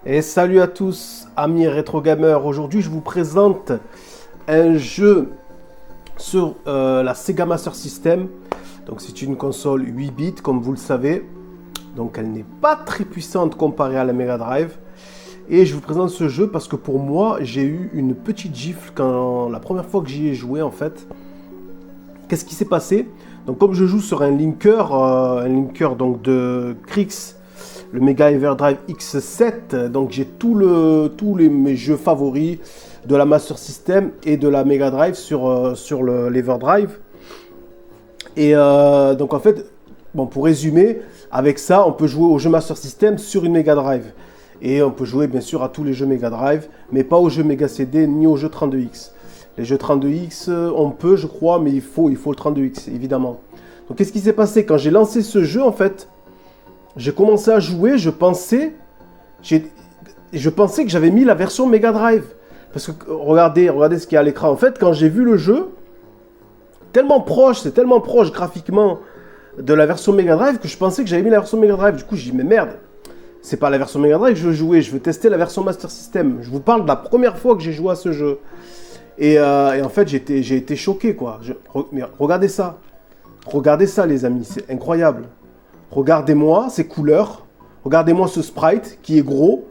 Et salut à tous, amis rétro gamers. Aujourd'hui, je vous présente un jeu sur la Sega Master System. Donc, c'est une console 8 bits, comme vous le savez. Donc, elle n'est pas très puissante comparée à la Mega Drive. Et je vous présente ce jeu parce que pour moi, j'ai eu une petite gifle quand la première fois que j'y ai joué en fait. Qu'est-ce qui s'est passé? Donc, comme je joue sur un linker donc de Krix, le Mega Everdrive X7, donc j'ai mes jeux favoris de la Master System et de la Mega Drive sur l'Everdrive. Et donc en fait, bon, pour résumer, avec ça, on peut jouer aux jeux Master System sur une Mega Drive. Et on peut jouer bien sûr à tous les jeux Mega Drive, mais pas aux jeux Mega CD ni aux jeux 32X. Les jeux 32X, on peut, je crois, mais il faut le 32X, évidemment. Donc qu'est-ce qui s'est passé? Quand j'ai lancé ce jeu, en fait, j'ai commencé à jouer, je pensais que j'avais mis la version Mega Drive. Parce que regardez ce qu'il y a à l'écran. En fait, quand j'ai vu le jeu, c'est tellement proche graphiquement de la version Mega Drive que je pensais que j'avais mis la version Mega Drive. Du coup, j'ai dit, mais merde, c'est pas la version Mega Drive que je veux jouer, je veux tester la version Master System. Je vous parle de la première fois que j'ai joué à ce jeu. Et en fait, j'ai été choqué, quoi. Mais regardez ça. Regardez ça, les amis, c'est incroyable. Regardez-moi ces couleurs, regardez-moi ce sprite qui est gros,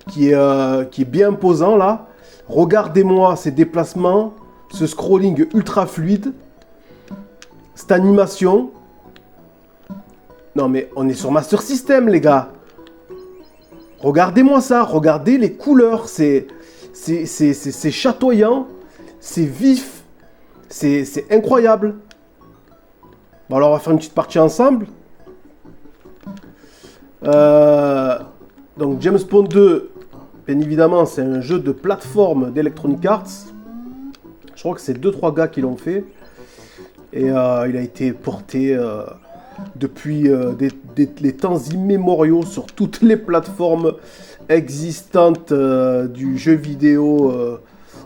qui est bien imposant là. Regardez-moi ces déplacements, ce scrolling ultra fluide, cette animation. Non mais on est sur Master System les gars. Regardez-moi ça, regardez les couleurs, c'est chatoyant, c'est vif, c'est incroyable. Bon alors on va faire une petite partie ensemble. Donc James Bond 2, bien évidemment, c'est un jeu de plateforme d'Electronic Arts. Je crois que c'est 2-3 gars qui l'ont fait. Et il a été porté depuis les temps immémoriaux sur toutes les plateformes existantes du jeu vidéo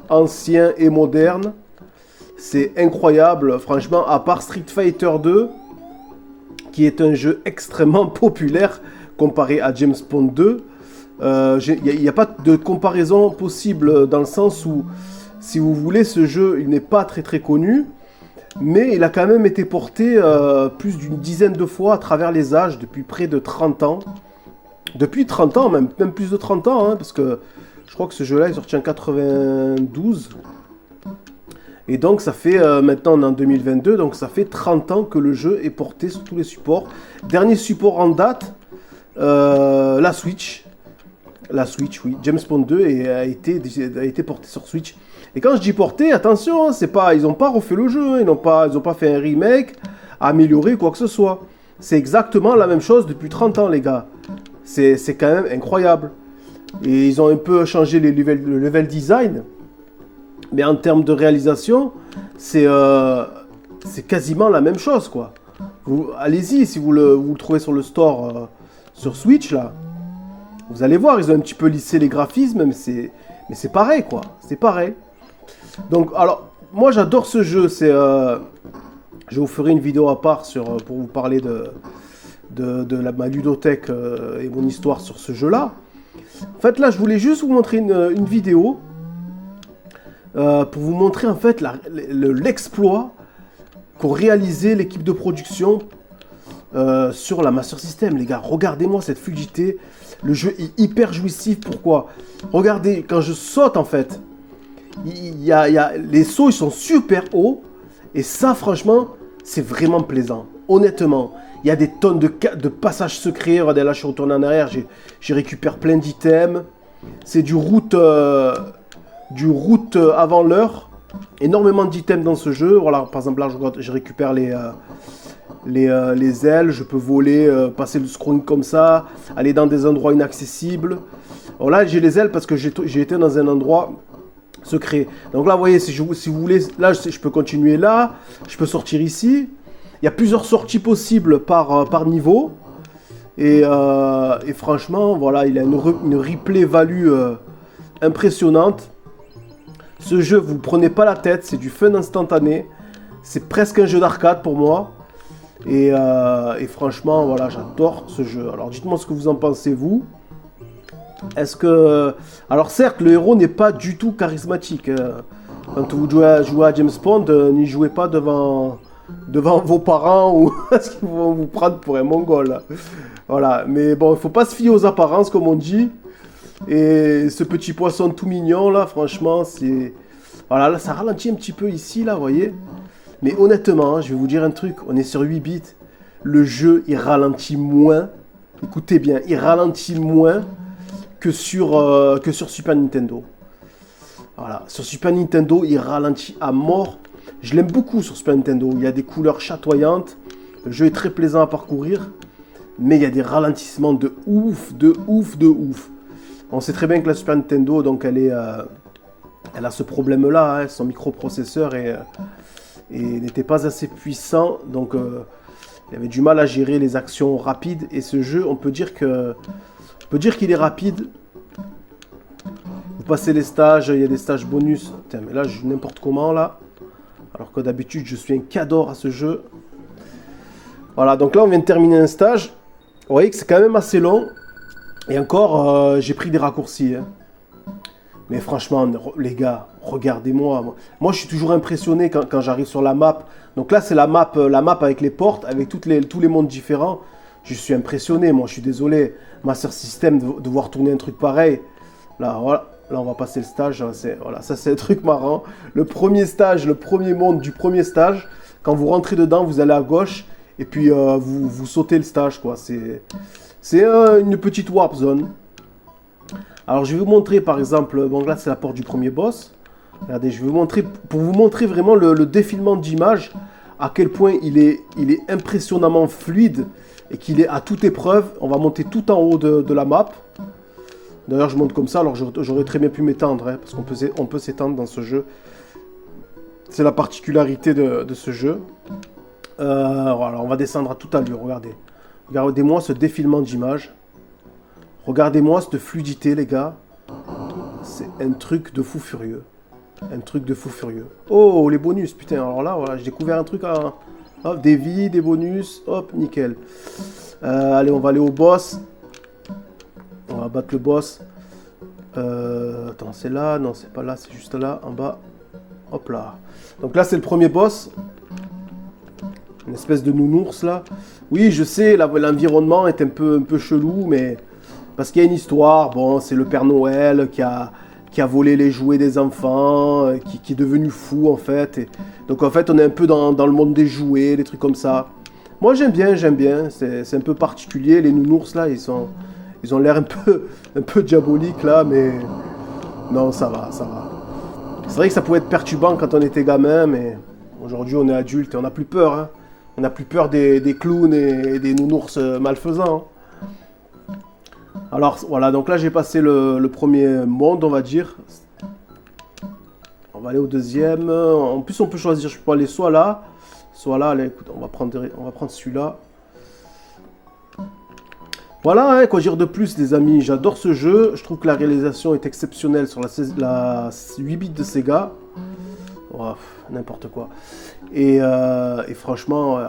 ancien et moderne. C'est incroyable, franchement, à part Street Fighter 2, qui est un jeu extrêmement populaire comparé à James Bond 2. Il n'y a pas de comparaison possible dans le sens où, si vous voulez, ce jeu, il n'est pas très très connu, mais il a quand même été porté plus d'une dizaine de fois à travers les âges depuis près de 30 ans. Depuis 30 ans, même plus de 30 ans, hein, parce que je crois que ce jeu-là est sorti en 92. Et donc ça fait, maintenant on est en 2022, donc ça fait 30 ans que le jeu est porté sur tous les supports. Dernier support en date, la Switch. La Switch, oui. James Bond 2 a été porté sur Switch. Et quand je dis porté, attention, c'est pas, ils n'ont pas refait le jeu, ils n'ont pas fait un remake, amélioré quoi que ce soit. C'est exactement la même chose depuis 30 ans, les gars. C'est quand même incroyable. Et ils ont un peu changé le level design. Mais en termes de réalisation, c'est quasiment la même chose, quoi. Allez-y, si vous le trouvez sur le store, sur Switch, là. Vous allez voir, ils ont un petit peu lissé les graphismes, mais c'est pareil, quoi. C'est pareil. Donc, alors, moi, j'adore ce jeu. Je vous ferai une vidéo à part pour vous parler de ma ludothèque et mon histoire sur ce jeu-là. En fait, là, je voulais juste vous montrer une vidéo pour vous montrer, en fait, l'exploit qu'ont réalisé l'équipe de production sur la Master System, les gars. Regardez-moi cette fluidité. Le jeu est hyper jouissif. Pourquoi? Regardez, quand je saute, en fait, les sauts, ils sont super hauts. Et ça, franchement, c'est vraiment plaisant. Honnêtement, il y a des tonnes de passages secrets. Regardez, là, je suis retourné en arrière. J'ai récupéré plein d'items. C'est du route avant l'heure. Énormément d'items dans ce jeu. Voilà, par exemple, là, je récupère les ailes, je peux voler, passer le scrolling comme ça, aller dans des endroits inaccessibles. Alors là, j'ai les ailes parce que j'ai été dans un endroit secret. Donc là, vous voyez, si vous voulez, là, je peux continuer là, je peux sortir ici. Il y a plusieurs sorties possibles par niveau. Et franchement, voilà, il a une replay value impressionnante. Ce jeu, vous ne prenez pas la tête, c'est du fun instantané. C'est presque un jeu d'arcade pour moi. Et franchement, voilà, j'adore ce jeu. Alors dites-moi ce que vous en pensez, vous. Est-ce que... Alors certes, le héros n'est pas du tout charismatique. Quand vous jouez à James Bond, n'y jouez pas devant vos parents ou parce qu'ils vont vous prendre pour un mongol. Voilà, mais bon, il faut pas se fier aux apparences comme on dit. Et ce petit poisson tout mignon là, franchement, c'est... Voilà, là ça ralentit un petit peu ici, là, vous voyez. Mais honnêtement, je vais vous dire un truc, on est sur 8 bits. Le jeu, il ralentit moins. Écoutez bien, il ralentit moins que sur Super Nintendo. Voilà, sur Super Nintendo, il ralentit à mort. Je l'aime beaucoup sur Super Nintendo. Il y a des couleurs chatoyantes. Le jeu est très plaisant à parcourir. Mais il y a des ralentissements de ouf, de ouf, de ouf. On sait très bien que la Super Nintendo, donc elle a ce problème-là. Hein, son microprocesseur n'était pas assez puissant. Donc il avait du mal à gérer les actions rapides. Et ce jeu, on peut dire qu'il est rapide. Vous passez les stages, il y a des stages bonus. Putain, mais là, je joue n'importe comment, là. Alors que d'habitude, je suis un cador à ce jeu. Voilà, donc là, on vient de terminer un stage. Vous voyez que c'est quand même assez long. Et encore, j'ai pris des raccourcis. Hein. Mais franchement, les gars, regardez-moi. Moi, je suis toujours impressionné quand j'arrive sur la map. Donc là, c'est la map avec les portes, avec tous les mondes différents. Je suis impressionné, moi, je suis désolé. Master System, de voir tourner un truc pareil. Là, voilà. Là, on va passer le stage. Voilà, ça, c'est un truc marrant. Le premier stage, le premier monde du premier stage. Quand vous rentrez dedans, vous allez à gauche. Et puis, vous sautez le stage, quoi. C'est une petite warp zone. Alors, je vais vous montrer, par exemple... Bon, là, c'est la porte du premier boss. Regardez, je vais vous montrer... Pour vous montrer vraiment le défilement d'image, à quel point il est impressionnamment fluide et qu'il est à toute épreuve. On va monter tout en haut de la map. D'ailleurs, je monte comme ça, alors j'aurais très bien pu m'étendre, hein, parce qu'on peut s'étendre dans ce jeu. C'est la particularité de ce jeu. Voilà, on va descendre à toute allure, regardez. Regardez-moi ce défilement d'image. Regardez-moi cette fluidité, les gars. C'est un truc de fou furieux. Un truc de fou furieux. Oh, les bonus, putain, alors là, voilà, j'ai découvert un truc à... Hop, des vies, des bonus, hop, nickel. Allez, on va aller au boss. On va battre le boss. Attends, c'est là? Non, c'est pas là, c'est juste là, en bas. Hop là. Donc là, c'est le premier boss. Une espèce de nounours, là. Oui, je sais, l'environnement est un peu chelou, mais... Parce qu'il y a une histoire. Bon, c'est le Père Noël qui a volé les jouets des enfants, qui est devenu fou, en fait. Et... Donc, en fait, on est un peu dans le monde des jouets, des trucs comme ça. Moi, j'aime bien. C'est un peu particulier, les nounours, là, ils ont l'air un peu diaboliques là, mais non, ça va. C'est vrai que ça pouvait être perturbant quand on était gamin, mais aujourd'hui on est adulte et on n'a plus peur. Hein. On n'a plus peur des clowns et des nounours malfaisants. Alors voilà, donc là j'ai passé le premier monde, on va dire. On va aller au deuxième. En plus on peut choisir, je peux aller soit là. Allez, écoute, on va prendre celui-là. Voilà, hein, quoi dire de plus, les amis, j'adore ce jeu. Je trouve que la réalisation est exceptionnelle sur la 8 bits de Sega. Oh, n'importe quoi. Et franchement,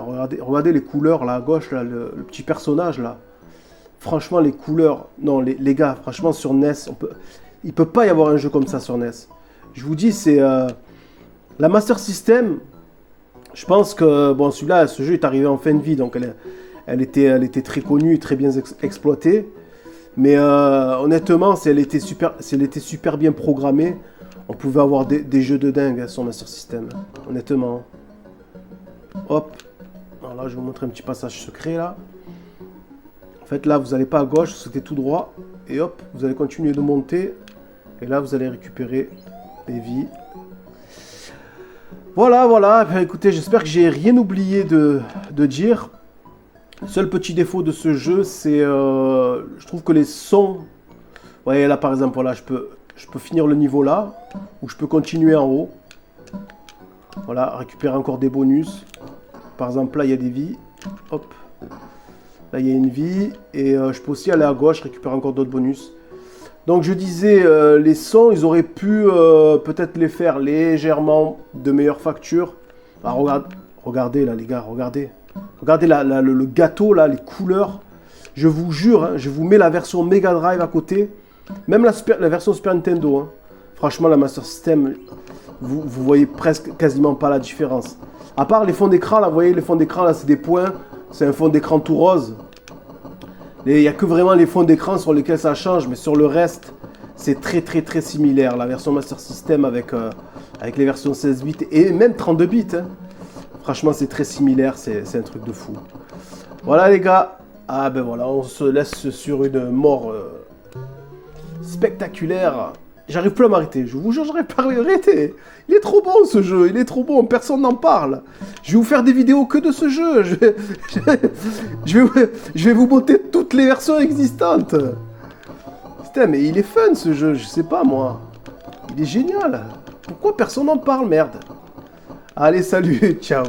regardez les couleurs là à gauche, là, le petit personnage là. Franchement, les couleurs... Non, les gars, franchement, sur NES, il peut pas y avoir un jeu comme ça sur NES. Je vous dis, c'est... La Master System, je pense que... Bon, celui-là, ce jeu est arrivé en fin de vie, donc elle était très connue et très bien exploitée. Mais honnêtement, si elle était super bien programmée, on pouvait avoir des jeux de dingue sur Master System. Honnêtement. Hop. Alors là, je vais vous montrer un petit passage secret là. En fait, là, vous n'allez pas à gauche, c'était tout droit. Et hop, vous allez continuer de monter. Et là, vous allez récupérer des vies. Voilà. Bien, écoutez, j'espère que j'ai rien oublié de dire. Le seul petit défaut de ce jeu, c'est... je trouve que les sons... Vous voyez, là, par exemple, voilà, je peux finir le niveau là. Ou je peux continuer en haut. Voilà, récupérer encore des bonus. Par exemple, là, il y a des vies. Hop. Là, il y a une vie. Et je peux aussi aller à gauche, récupérer encore d'autres bonus. Donc, je disais, les sons, ils auraient pu peut-être les faire légèrement de meilleure facture. Alors, regardez, là, les gars, regardez. Regardez le gâteau, là, les couleurs. Je vous jure, hein, je vous mets la version Mega Drive à côté. Même la version Super Nintendo, hein. Franchement, la Master System, vous voyez presque quasiment pas la différence. À part les fonds d'écran, là, vous voyez, les fonds d'écran, là, c'est des points. C'est un fond d'écran tout rose. Il n'y a que vraiment les fonds d'écran sur lesquels ça change, mais sur le reste, c'est très similaire. La version Master System avec les versions 16 bits et même 32 bits. Hein. Franchement, c'est très similaire, c'est un truc de fou. Voilà les gars. Ah ben voilà, on se laisse sur une mort spectaculaire. J'arrive plus à m'arrêter, je vous jure, j'arrive pas à m'arrêter. Il est trop bon ce jeu, il est trop bon, personne n'en parle. Je vais vous faire des vidéos que de ce jeu. Je vais vous monter toutes les versions existantes. Putain, mais il est fun ce jeu, je sais pas moi. Il est génial. Pourquoi personne n'en parle, merde? Allez, salut, ciao.